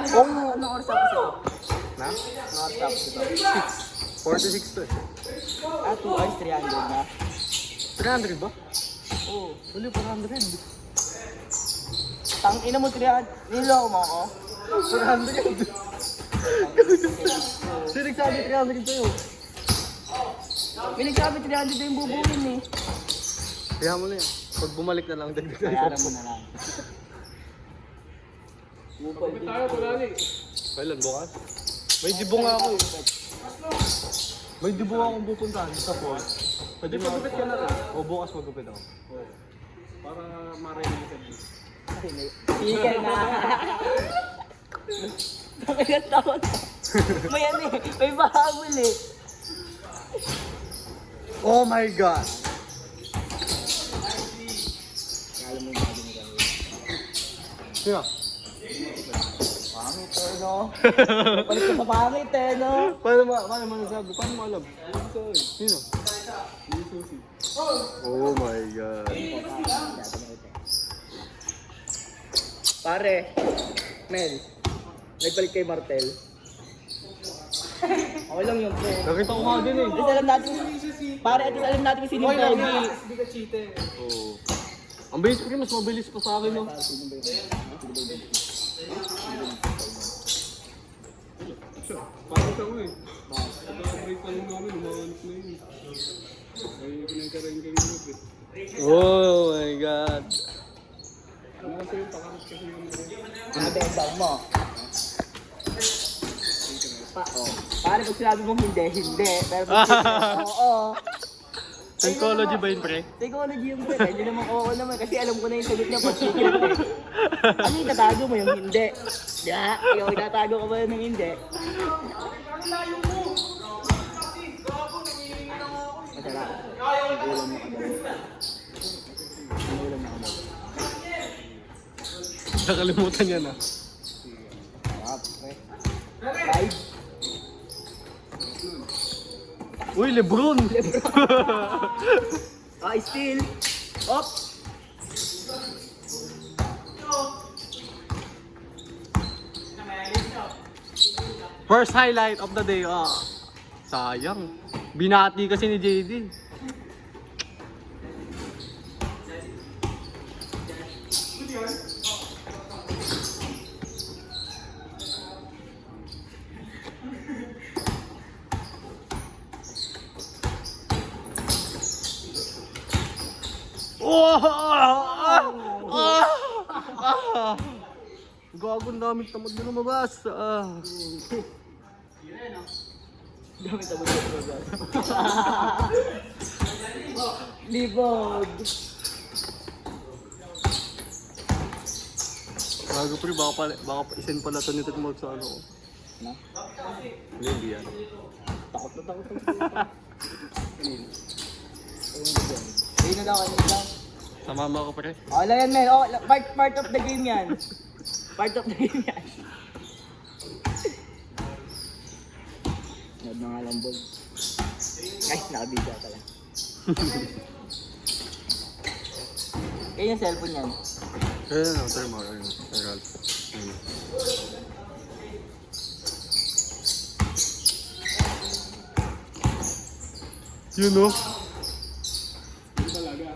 Anong oras tapos ito? Na? Anong oras tapos ito? 46 to eh. 2 hours, 300 na. 300 ba? Oo. Wala, 400. Tang ina mo 300. Niloko mo ako? 400. Sino nagsabi 300 sa'yo? May nagsabi 300 na yung bubuin eh. Kaya mo na yan. Pag bumalik na lang, dagdag tayo. Bayaran mo na lang. Kapit tayo, tulali. Kailan, bukas? May dibo nga ako eh. May dibo akong pupuntahan sa port. Pwede magupit ka na rin. O bukas magupit ako. Para marinig ka din. Sige na. Bakit tawa na? May ano eh. May bahabol eh. Oh my God! Alam mo yung bagay ni Gawin. Sino? Pangit eh no? Palit ko sa pangit eh no? Paano mo nasabi? Paano mo alam? Sino? Oh my God. Pare, Mel, nagpalit kay Martel. Okay lang yun, pre. Nakita ko nga din eh. At alam natin, pare, at alam natin kung sino yung pogi. Hindi ka cheater. Oo. Ang bilis ko rin, mas mabilis pa sa akin no. Parang ako eh. Pag-break pa lang namin, umahanap na yun. Ay, pinagkarain kami group eh. Oh my God. Ano kasi yung pakakas kasi yung Ano ba yung bag mo? Pare, pag sinabi mong hindi, hindi. Pero pag oo. Psychology ba yun, pre? Psychology yung pre. Hindi naman oo naman. Kasi alam ko na yung sagot niya pag secret eh. Ano yung tatago mo yung hindi? Di ba? Ikaw itatago ka ba ng hindi? Masarap. Ulam na kabalo. Ulam na kabalo. Nakalimutan niya na. Sarap, pre. Live. Uy, Lebron! Still. Op. First highlight of the day. Sayang. Binati kasi ni JD. Gago, ang daming tamad na lumabas. Dami tabo sa program. Libog. Gago, pre, baka isend pala ito nito mo sa ano ko. Na? Hindi yan. Takot na takot. Ayun na daw, kanina lang. Sa mama ko, pre. Wala yan, men. Oh, part of the game yan. Part of the game yan. Nod na nga lambog. Ay, nakabidya pala. Kaya yung cellphone yan. Ayun, no, try mo. Ayun, Ralph. Yun, no? Hindi talaga.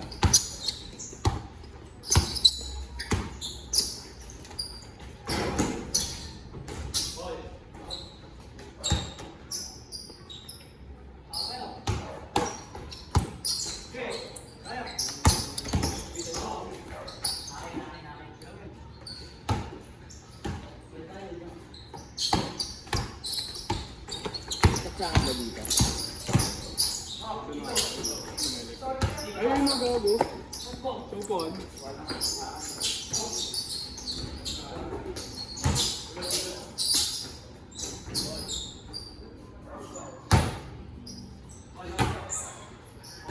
Saan ba dito? Ayun na gago. Supon.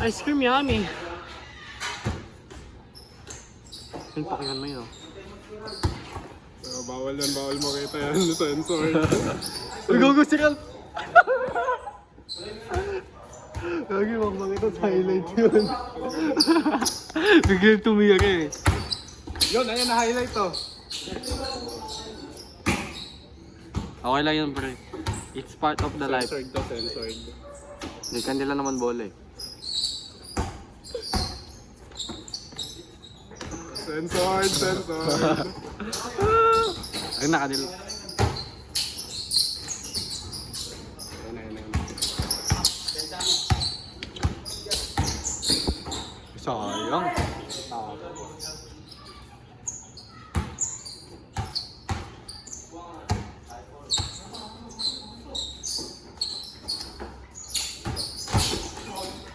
Ice cream yummy. Yung pakingan mo yun. Bawal yan, bawal makita yan. Sensor. Uy, gago si Ralph! Gagi, makmakita sa highlight yun. Biglang tumiyak. Yun, ayun na highlight to. Okay lang yun, pre. It's part of the life. Censored to, censored. Hindi kanila naman bola eh. Censored, censored. Ay, nakanila. Ayun na. Sayang.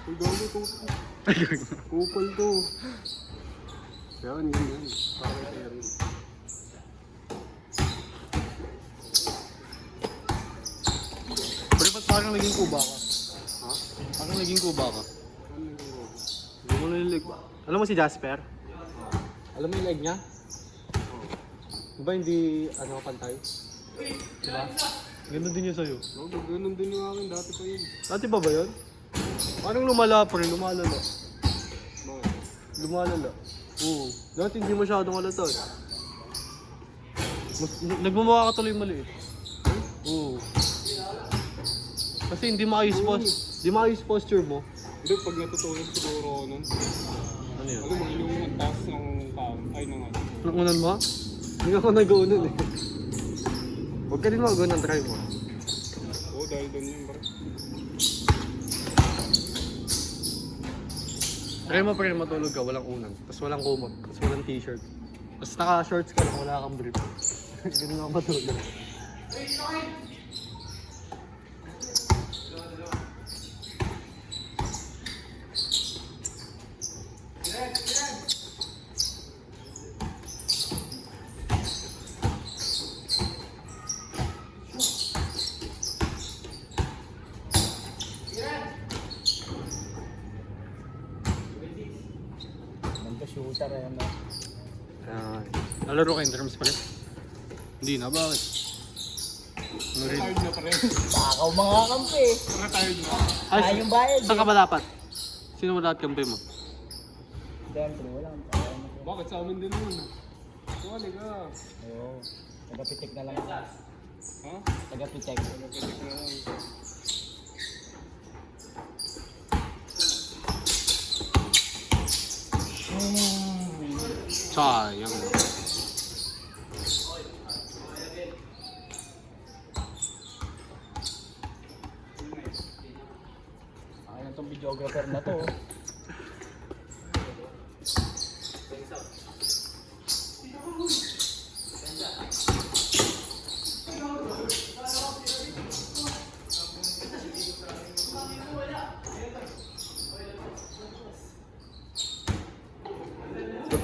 Uy, gago to. Kupal to. Yan. Para kay Erin. Pre, ba't parang naging kuba ka? Ha? Parang naging kuba ka? Ano yung gago? Hindi mo nalilig ba? Alam mo si Jasper? Alam mo yung leg niya? Diba hindi, pantay? Diba? Ganun din yun sa'yo. Gago, ganun din yung akin. Dati pa yun. Dati pa ba yun? Parang lumala pa rin, lumalala. Bakit? Lumalala. Oo. Dati hindi masyadong halata eh. Nagmamukha ka tuloy maliit. Oo. Kasi hindi maayos posture mo. Hindi, pag natutulog siguro ako nun. Ano yun? Alam mo, yung ang taas ng kaon. Ay, ng ano. Nakunan mo? Hindi ako nag-uunan eh. Huwag ka din mag-uunan, try mo. Oo, dahil doon yun, bro. Try mo pa rin matulog ka, walang unan. Tapos walang kumot, tapos walang t-shirt. Tapos naka-shorts ka lang, wala kang brief. Ganun ako matulog. Nagka-shooter yan na. Nalaro ka in terms pa rin? Hindi na, bakit? Ano rin? Retired na pa rin. Takaw mga kampi eh. Retired na. Ay, yung bayad Saan ka ba dapat? Sino mo dapat kampi mo? Siyempre, walang Bakit sa amin din yun? Wali ka. Oo. Tagapitik na lang. Ha? Tagapitik. Nagkatik na lang. Sayang. Ayun tong videographer na to.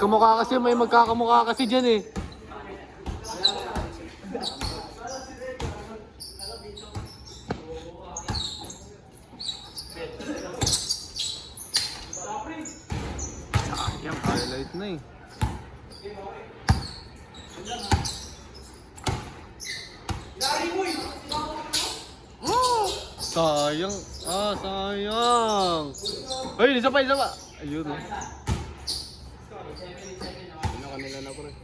Magkamukha kasi, may magkakamukha kasi dyan eh. Sayang, highlight na eh. Sayang. Sayang. Ay, isa pa. Ayun oh. Kanila na pa rin.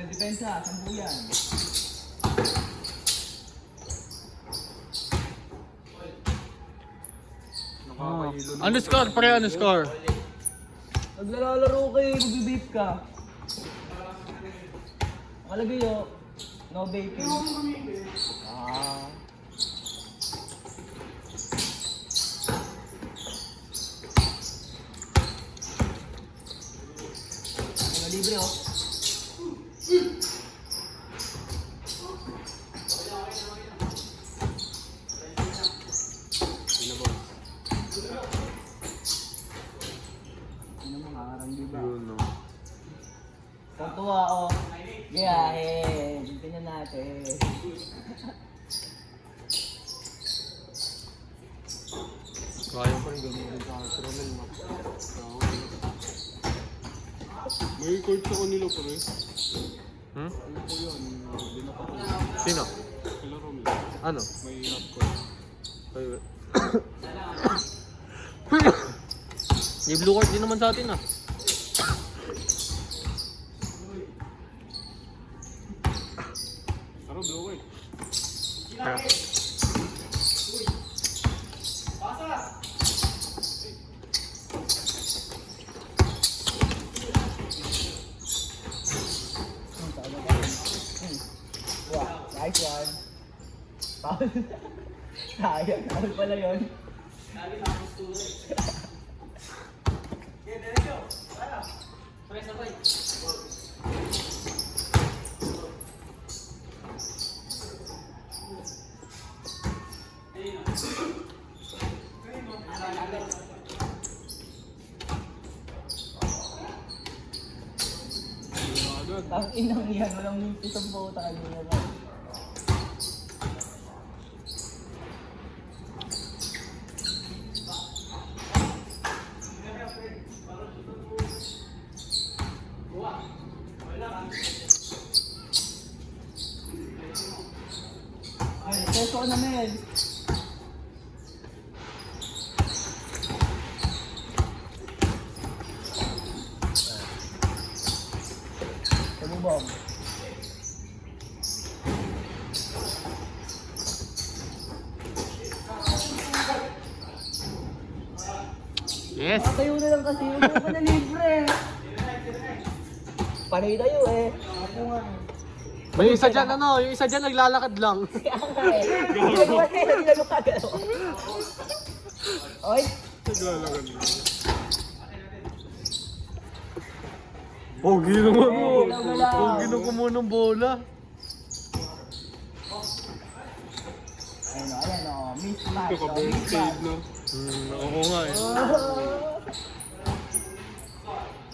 Depensa, sampu yan. Nakakahilo na. Underscore, pre, underscore. Naglalaro kayo, mag-vape ka. Nakalagay yun. No vaping. Ah. Mga libre oh. Ano mga arang di ba? Yun oh. Tatuwa oh. Gayahin. Tingnan natin. Kaya pa rin gano'n sa Romel mo. May court sa kanila pa rin. Hmm? Ano po yun? Dinapa ko. Sino? Kila Romel. Ano? May half court. Ay, may blue card din naman sa atin ah. Pero blow eh. Kaya. Wow, nice one. Foul. Sayang, foul pala yun. Agad. Ang inang yan, walang isang bota kanina ba? Ay, teso na men. Tumubog. Yes! Tayo na lang kasi, huwag mo na libre. Panay tayo eh. Ako nga. May isa dyan, ano, yung isa dyan naglalakad lang. Kaya nga eh. Hindi ko kasi hindi na gumagalaw. Oy, Naglalakad mo. Pogi naman mo. galaw-galaw. Pogi na kumunong bola. Ayan o, mismatch. Ito ka burst save na. Oo nga eh.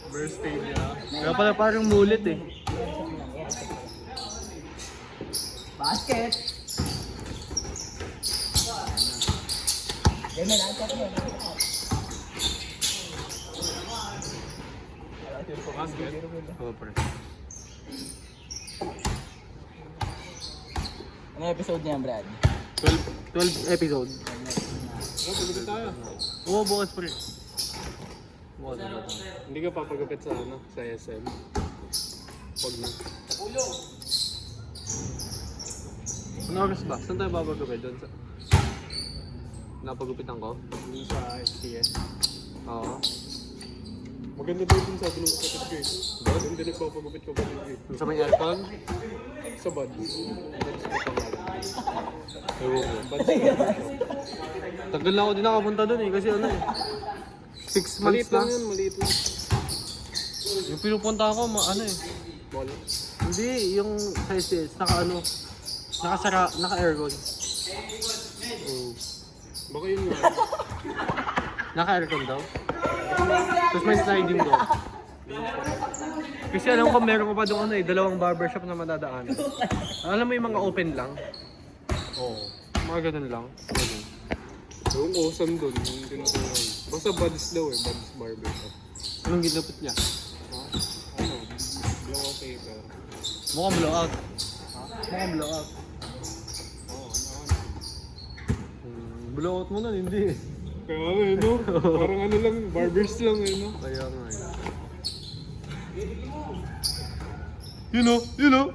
Burst save niya. Kaya pala parang mulit eh. Basket. Yan na lang, check mo. Basket. Oo, pre. Ano episode niya, Brad? 12 episode. Oh, pagupit tayo. Oo, bukas pre. Bukas na. Hindi ka papagupit sa ano, sa SM. Pag na. Ano oras ba? Saan tayo babagawin? Doon sa... Napagupitan ko? Hindi sa STS. Oo. Maganda daw din sa bulong kapatid ko eh. Bakit hindi nagpapagupit ko kapatid ko eh? Yung sa may aircon? Sa bad. Bads ko pangalan. Ewan ko. Bads ko. Tagal na ako din nakapunta doon eh. Kasi ano eh. 6 months Maliit na. lang yun, maliit lang. Yung pinupunta ako, ano eh. Mall. Hindi, yung sa STS, naka-ano. Nakasara, naka-aircon. Oh. Baka yun nga. Naka-aircon daw. Tapos may sliding door. Kasi alam ko meron ko pa doon ano eh, dalawang barbershop na madadaan. Alam mo yung mga open lang? Oo. Mga ganun lang. Ganun. Yung awesome dun, yung tinutunan. Basta Buds daw eh, Buds Barbershop. Anong ginapit niya? Ano? Blow off paper. Mukhang blowout. Mukhang blowout. Oo, ano? Blowout mo nun, hindi eh. Kaya nga eh, no? Parang ano lang, barbers lang eh, no? Kaya nga eh. You know, you know.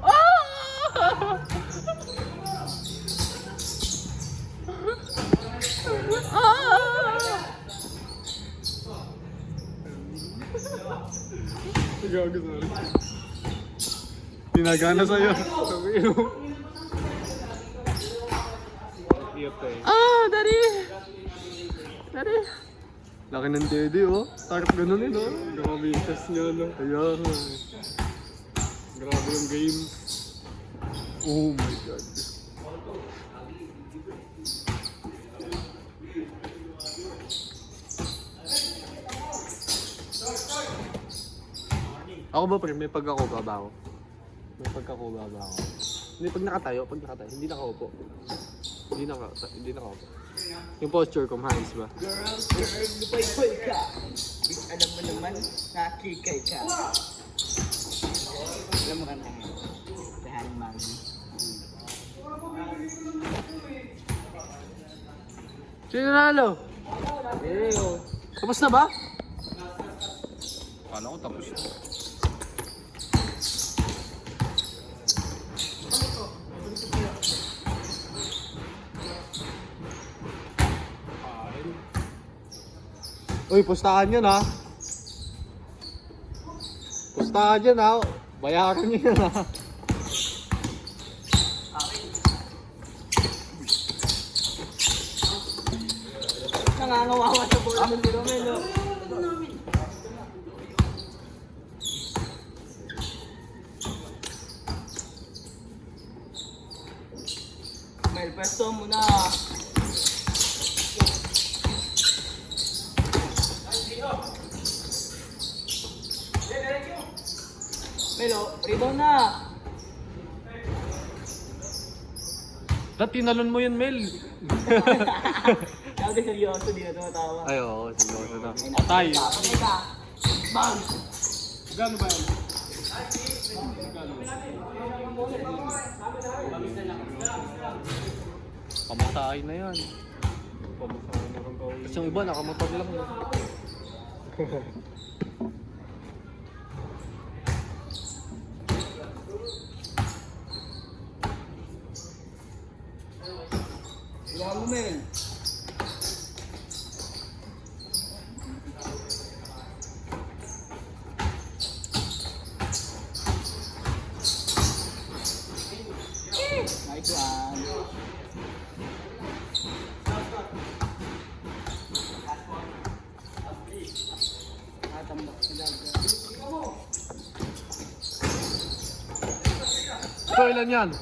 Gago, sorry. Tinagana sa'yo. Sabi yun. Iyot eh. Daddy! Daddy! Laki ng dede oh. Tarap ganun eh no? Grabe yung test niya, no? Kaya nga eh. Grabe yung game. Oh my god. Ako ba pre, may pagkakuba ba ako? May pagkakuba ba ako? Hindi, pag nakatayo, hindi nakaupo. Hindi nakaupo. Yung posture ko, maayos ba? Girl, lupay-pay ka. Bitch, alam mo naman, nakikay ka. Alam mo ka na ngayon. Dahaling Maggie. Sino nalo? Tapos na ba? Kala ko tapos na. Uy, pustahan yun ha. Pustahan yun ha. Bayaran nyo yun ha. Nangangawawa sa bola ng si Romelo. Mel, pwesto mo na. Melo, rebound na. Ba't tinalon mo yun, Mel? Sabi seryoso, di na tumatawa. Ay, oo. Seryoso na. Patay. Patay ka. Bang! Gano ba yan? Pamatay na yan. Pamasahan na kang kauwi. Kasi yung iba, nakamotor lang. Ilang mo, Mel. Nice one. Tambak sa dagat. So, ilan yan?